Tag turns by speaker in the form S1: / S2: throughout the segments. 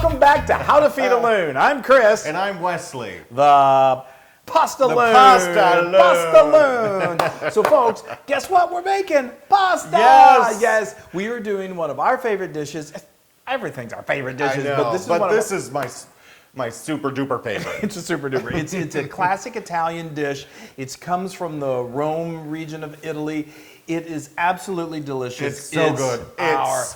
S1: Welcome back to How to Feed a Loon. I'm Chris.
S2: And I'm Wesley.
S1: The Pasta Loon.
S2: Pasta Loon.
S1: Pasta Loon. So folks, guess what we're making? Pasta.
S2: Yes.
S1: Yes. We are doing one of our favorite dishes. Everything's our favorite dishes,
S2: I know,
S1: but this
S2: is my super duper favorite.
S1: It's a super duper. It's a classic Italian dish. It comes from the Rome region of Italy. It is absolutely delicious.
S2: It's so good.
S1: Our
S2: It's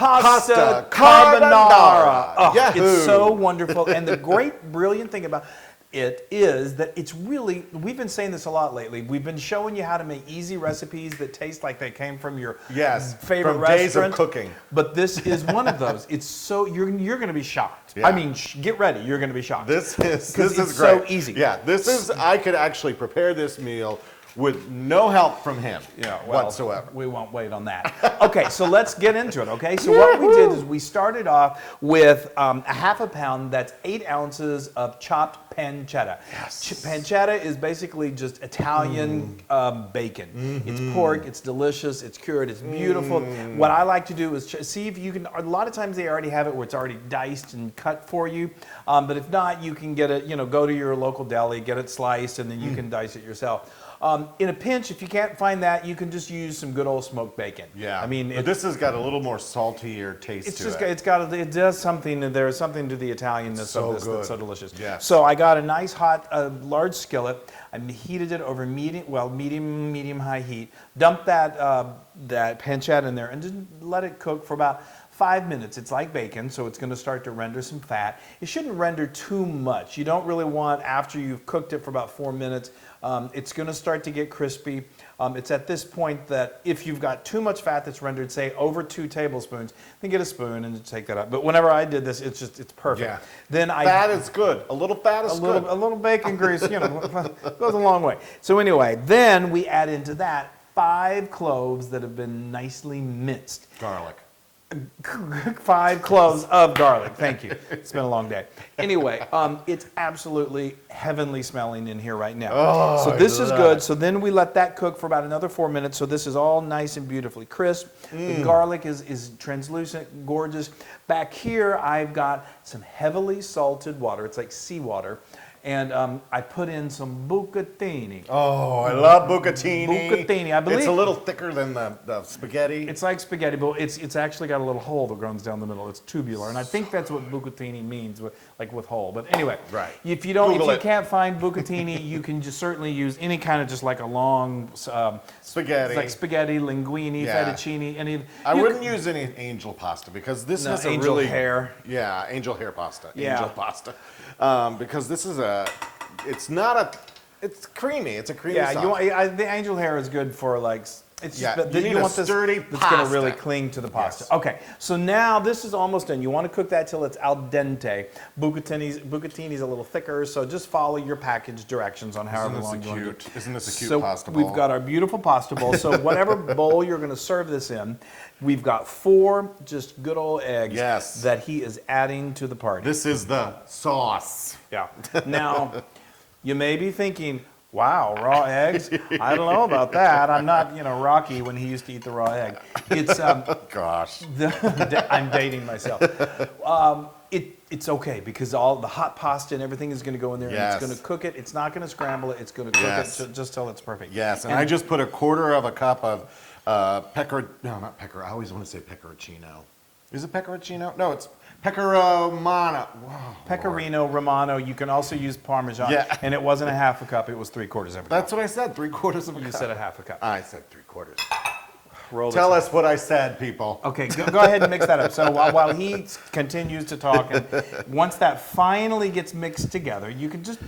S1: pasta
S2: carbonara.
S1: Oh,
S2: Yahoo.
S1: it's so wonderful. And the great, brilliant thing about it is that it's really, we've been saying this a lot lately. We've been showing you how to make easy recipes that taste like they came from your favorite
S2: from
S1: restaurant.
S2: days of cooking.
S1: But this is one of those. It's so, you're going to be shocked.
S2: Yeah.
S1: I mean, get ready. You're going to be shocked.
S2: This is
S1: it's
S2: great.
S1: so easy.
S2: Yeah, I could actually prepare this meal with no help from him whatsoever.
S1: We won't wait on that. Okay, so let's get into it, okay? So what we did is we started off with a half a pound, that's 8 ounces of chopped pancetta.
S2: Yes.
S1: Pancetta is basically just Italian bacon.
S2: Mm-hmm.
S1: It's pork, it's delicious, it's cured, it's beautiful. What I like to do is see if you can, a lot of times they already have it where it's already diced and cut for you. But if not, you can get it, go to your local deli, get it sliced, and then you can dice it yourself. In a pinch, if you can't find that, you can just use some good old smoked bacon.
S2: Yeah,
S1: I mean,
S2: but this has got a little more saltier taste to it.
S1: It does something. There's something to the Italianness of this that's so delicious.
S2: Yes.
S1: So I got a nice hot, large skillet. I heated it over medium high heat. Dumped that pancetta in there and just let it cook for about 5 minutes. It's like bacon, so it's going to start to render some fat. It shouldn't render too much. You don't really want, after you've cooked it for about 4 minutes, it's going to start to get crispy. It's at this point that if you've got too much fat that's rendered, say, over 2 tablespoons, then get a spoon and take that out. But whenever I did this, it's perfect.
S2: Yeah.
S1: Then
S2: fat is good. A little fat is good.
S1: A little bacon grease, goes a long way. So anyway, then we add into that 5 cloves that have been nicely minced.
S2: Garlic.
S1: 5 cloves of garlic. Thank you. It's been a long day. Anyway, it's absolutely heavenly smelling in here right now.
S2: Oh,
S1: so this is good. So then we let that cook for about another 4 minutes. So this is all nice and beautifully crisp. The garlic is translucent, gorgeous. Back here, I've got some heavily salted water. It's like seawater. And I put in some bucatini.
S2: Oh, I love bucatini.
S1: Bucatini, I believe.
S2: It's a little thicker than the spaghetti.
S1: It's like spaghetti, but it's actually got a little hole that runs down the middle. It's tubular, and I think that's what bucatini means, with hole. But anyway,
S2: right.
S1: If you can't find bucatini, you can just certainly use any kind of just like a long
S2: spaghetti,
S1: like spaghetti, linguine, fettuccine.
S2: I wouldn't use any angel pasta because this is a
S1: angel
S2: really
S1: hair.
S2: Yeah, angel hair pasta.
S1: Yeah.
S2: Angel pasta. Because this is it's creamy. It's a creamy sauce.
S1: The angel hair is good for like. It's just,
S2: you need a sturdy
S1: that's
S2: pasta.
S1: going to really cling to the pasta.
S2: Yes.
S1: Okay, so now this is almost done. You want to cook that till it's al dente. Bucatini's a little thicker, so just follow your package directions on however long you want to do it.
S2: Isn't this a cute pasta bowl?
S1: We've got our beautiful pasta bowl. So whatever bowl you're going to serve this in, we've got 4 just good old eggs that he is adding to the party.
S2: This is the sauce.
S1: Yeah. Now, you may be thinking, wow, raw eggs? I don't know about that. I'm not, Rocky when he used to eat the raw egg. It's
S2: gosh.
S1: I'm dating myself. It's okay because all the hot pasta and everything is going to go in there and it's going to cook it. It's not going to scramble it. It's going to cook it just till it's perfect.
S2: Yes, and I just put 1/4 of a cup of not pecorino. I always want to say pecorino. Is it pecorino? No, it's pecorino.
S1: Pecorino Romano. You can also use Parmesan. Yeah. And it wasn't a half a cup. It was 3/4 of a cup.
S2: That's what I said. 3/4 of a cup.
S1: You said a half a cup.
S2: I said 3/4.
S1: Tell
S2: us what I said, people.
S1: Okay, go ahead and mix that up. So while he continues to talk, and once that finally gets mixed together, you can just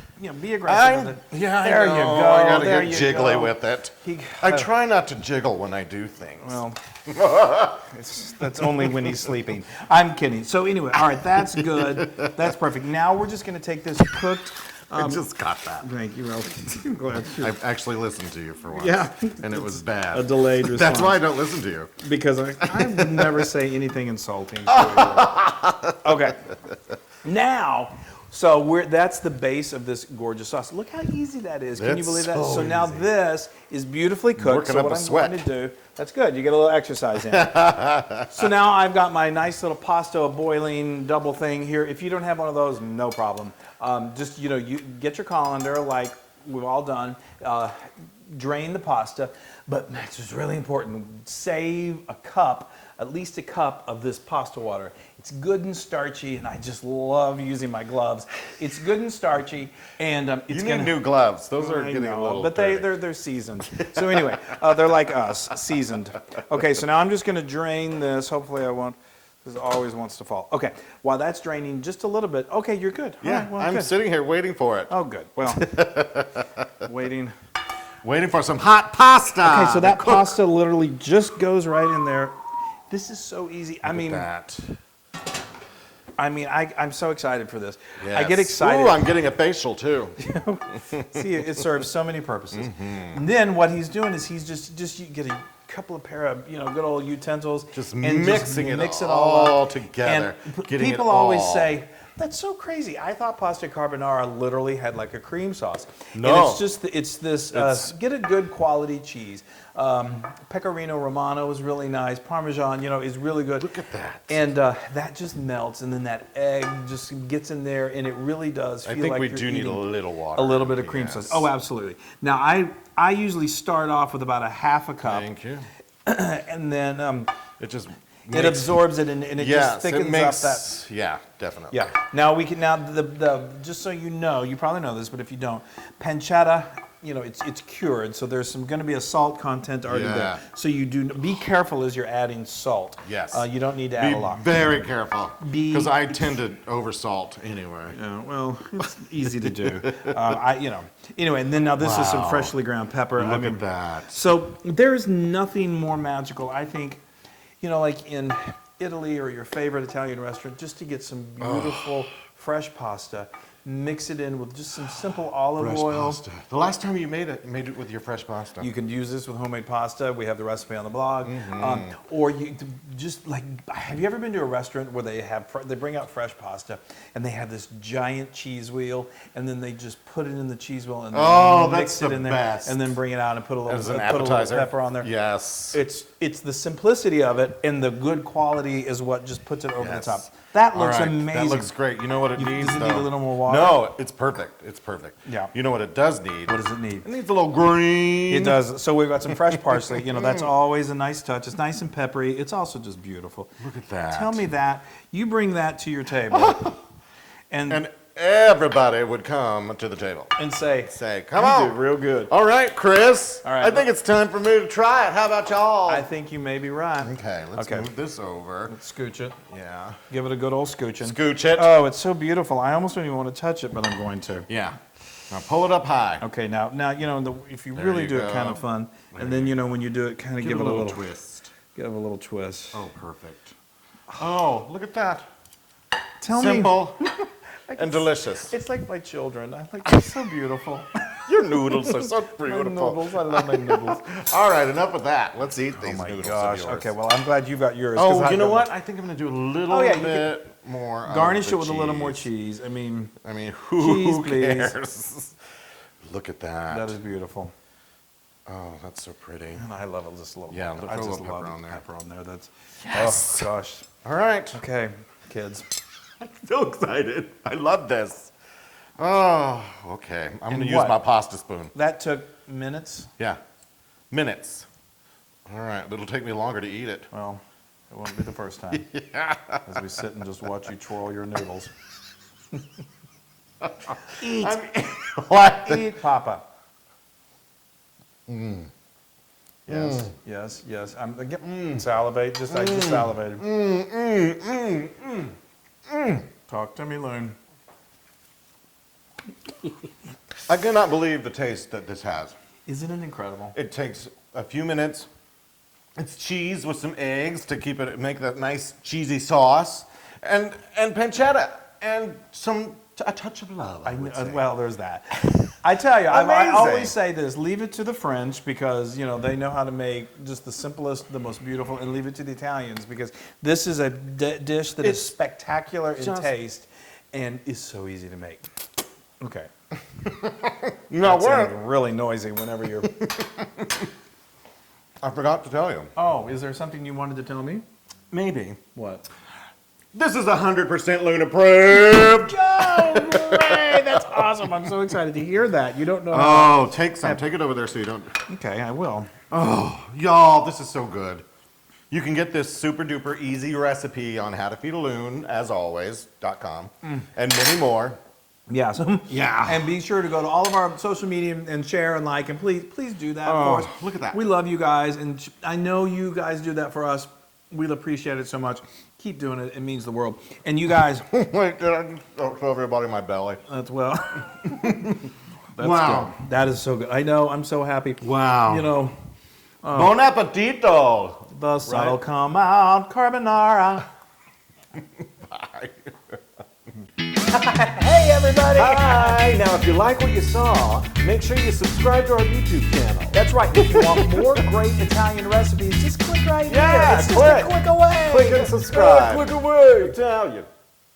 S1: be aggressive with it.
S2: Yeah,
S1: there
S2: I know.
S1: You go.
S2: I gotta
S1: there
S2: get
S1: you
S2: jiggly
S1: go.
S2: with it. I try not to jiggle when I do things.
S1: Well, that's only when he's sleeping. I'm kidding. So anyway, all right, that's good. That's perfect. Now we're just going to take this cooked.
S2: I just got that.
S1: Thank you, Ralph. I'm glad.
S2: I actually listened to you for once.
S1: Yeah.
S2: And it was bad.
S1: A delayed response.
S2: That's why I don't listen to you.
S1: Because I never say anything insulting. Okay. Now, So that's the base of this gorgeous sauce. Look how easy that is. Can you
S2: That's
S1: believe that?
S2: so
S1: So now
S2: easy.
S1: this is beautifully cooked.
S2: Working
S1: So
S2: up
S1: what
S2: a
S1: I'm
S2: sweat.
S1: going to do, that's good. You get a little exercise in. So now I've got my nice little pasta boiling double thing here. If you don't have one of those, no problem. Just, you get your colander like we've all done. Drain the pasta, but Max was really important. Save at least a cup of this pasta water. It's good and starchy, and I just love using my gloves. It's good and starchy, and it's
S2: You need new gloves. Those are
S1: I
S2: getting
S1: know,
S2: a little
S1: but
S2: dirty.
S1: they're seasoned. So anyway, they're like us, seasoned. Okay, so now I'm just going to drain this. Hopefully I won't. This always wants to fall. Okay, while that's draining just a little bit. Okay, you're good. All
S2: Yeah,
S1: right, well,
S2: I'm
S1: good.
S2: sitting here waiting for it.
S1: Oh, good. Well, waiting.
S2: Waiting for some hot pasta.
S1: Okay, so that pasta literally just goes right in there. This is so easy.
S2: That.
S1: I'm so excited for this.
S2: Yes.
S1: I get excited.
S2: Ooh, I'm getting a facial too.
S1: See, it serves so many purposes. And then what he's doing is he's just you get a couple of pair of good old utensils,
S2: Just
S1: and
S2: mixing it
S1: mix
S2: all
S1: up.
S2: together,
S1: And
S2: getting it
S1: people always
S2: all.
S1: say, that's so crazy. I thought pasta carbonara literally had like a cream sauce.
S2: No.
S1: And it's this, get a good quality cheese. Pecorino Romano is really nice. Parmesan, is really good.
S2: Look at that.
S1: And that just melts, and then that egg just gets in there, and it really does feel
S2: I think
S1: like
S2: we
S1: you're
S2: do need a
S1: eating
S2: little water.
S1: a little bit of cream
S2: Yes.
S1: sauce. Oh, absolutely. Now, I usually start off with about a half a cup,
S2: Thank you.
S1: and then
S2: It just
S1: it absorbs it, and it just thickens up that.
S2: Yeah, definitely.
S1: Yeah. Now the just so you know, you probably know this, but if you don't, pancetta, it's cured, so there's going to be a salt content already
S2: Yeah.
S1: there. So you be careful as you're adding salt.
S2: Yes.
S1: You don't need to add
S2: Be
S1: a lot.
S2: very careful.
S1: Be-
S2: Because I tend to oversalt anyway.
S1: Yeah, well, it's easy to do. Anyway, and then now this is some
S2: Wow.
S1: freshly ground pepper.
S2: Look at that.
S1: So there's nothing more magical, I think, like in Italy or your favorite Italian restaurant, just to get some beautiful fresh pasta, mix it in with just some simple olive
S2: Fresh
S1: oil.
S2: pasta. The last time you made it with your fresh pasta.
S1: You can use this with homemade pasta. We have the recipe on the blog.
S2: Mm-hmm.
S1: Or you just have you ever been to a restaurant where they bring out fresh pasta and they have this giant cheese wheel, and then they just put it in the cheese wheel and
S2: Oh,
S1: mix
S2: that's
S1: it in
S2: the
S1: there,
S2: best.
S1: and then bring it out and put a little
S2: As an
S1: put a little
S2: appetizer.
S1: pepper on there.
S2: Yes.
S1: It's the simplicity of it and the good quality is what just puts it over
S2: Yes.
S1: the top. That
S2: All
S1: looks
S2: right,
S1: amazing.
S2: That looks great. You know what it needs,
S1: does it
S2: though?
S1: need a little more water?
S2: No, it's perfect. It's perfect.
S1: Yeah.
S2: You know what it does need?
S1: What does it need?
S2: It needs a little green.
S1: It does. So we've got some fresh parsley. That's always a nice touch. It's nice and peppery. It's also just beautiful.
S2: Look at that.
S1: Tell me that. You bring that to your table
S2: And everybody would come to the table.
S1: say,
S2: Say, come
S1: you
S2: on.
S1: did real good.
S2: All right, Chris.
S1: All right.
S2: I think it's time for me to try it. How about y'all?
S1: I think you may be right.
S2: Okay, let's move this over.
S1: Scooch it.
S2: Yeah.
S1: Give it a good old scooching.
S2: Scooch it.
S1: Oh, it's so beautiful. I almost don't even want to touch it, but I'm going to.
S2: Yeah. Now pull it up high.
S1: Okay, now if you
S2: There
S1: really
S2: you
S1: do
S2: go.
S1: it kind of fun, and then when you do it, kind of give it a little
S2: twist.
S1: Give it a little twist.
S2: Oh, perfect. Oh, look at that.
S1: Tell me.
S2: Simple and delicious.
S1: It's like my children. It's so beautiful.
S2: Your noodles are so
S1: My
S2: beautiful.
S1: noodles. I love my noodles.
S2: All right, enough with that. Let's eat these
S1: Oh my
S2: noodles
S1: gosh.
S2: of yours.
S1: Okay, well, I'm glad you got yours. 'cause
S2: Oh,
S1: I
S2: you know
S1: don't-
S2: what? I think I'm going to do a little
S1: you
S2: bit more.
S1: Garnish
S2: of
S1: it
S2: the
S1: with a little more
S2: cheese.
S1: cheese. I mean,
S2: Who
S1: Cheese, please.
S2: cares? Look at that.
S1: that is beautiful.
S2: Oh, that's so pretty.
S1: And I love it just a little.
S2: Yeah,
S1: bit.
S2: look
S1: I
S2: at the
S1: just
S2: little
S1: love
S2: pepper on there.
S1: Pepper on there. That's.
S2: Yes.
S1: Oh gosh.
S2: All right.
S1: Okay, kids.
S2: I'm so excited. I love this. Oh, okay. I'm going to use
S1: what?
S2: my pasta spoon.
S1: That took minutes.
S2: Yeah. Minutes. All right. It'll take me longer to eat it.
S1: Well, it won't be the first time. As we sit and just watch you twirl your noodles. Eat.
S2: What?
S1: Eat, Papa. Yes, yes. I'm salivate. I just salivated. Talk to me, Loon.
S2: I cannot believe the taste that this has.
S1: Isn't it incredible?
S2: It takes a few minutes. It's cheese with some eggs to make that nice cheesy sauce, and pancetta and a touch of love. I would say.
S1: Well, there's that. I tell you, I
S2: Amazing.
S1: always say this: leave it to the French because they know how to make just the simplest, the most beautiful, and leave it to the Italians because this is a dish that is spectacular in
S2: just
S1: taste. and is so easy to make. Okay.
S2: No,
S1: That sounded really noisy whenever you're...
S2: I forgot to tell you.
S1: Oh, is there something you wanted to tell me?
S2: Maybe.
S1: What?
S2: This is 100% Loon approved.
S1: Oh, Ray, that's awesome. I'm so excited to hear that. You don't know how...
S2: Oh, take some. Take it over there so you don't.
S1: Okay, I will.
S2: Oh, y'all, this is so good. You can get this super duper easy recipe on howtofeedaloon, as always.com, and many more.
S1: Yeah. So,
S2: Yeah.
S1: And be sure to go to all of our social media and share and like, and please do that
S2: Oh,
S1: for us.
S2: look at that.
S1: We love you guys, and I know you guys do that for us. We'll appreciate it so much. Keep doing it. It means the world. And you guys...
S2: Wait, did I show everybody my belly?
S1: That's well. That's
S2: Wow.
S1: good. That is so good. I know. I'm so happy.
S2: Wow.
S1: You know,
S2: Bon appetito.
S1: the sun'll come out, carbonara.
S2: Bye.
S1: Hey, everybody.
S3: Hi! Now, if you like what you saw, make sure you subscribe to our YouTube channel.
S1: That's right. If you want more great Italian recipes, just click right
S3: Yeah,
S1: here. It's just
S3: click.
S1: a click away.
S3: Click and subscribe.
S1: Click away.
S3: Italian.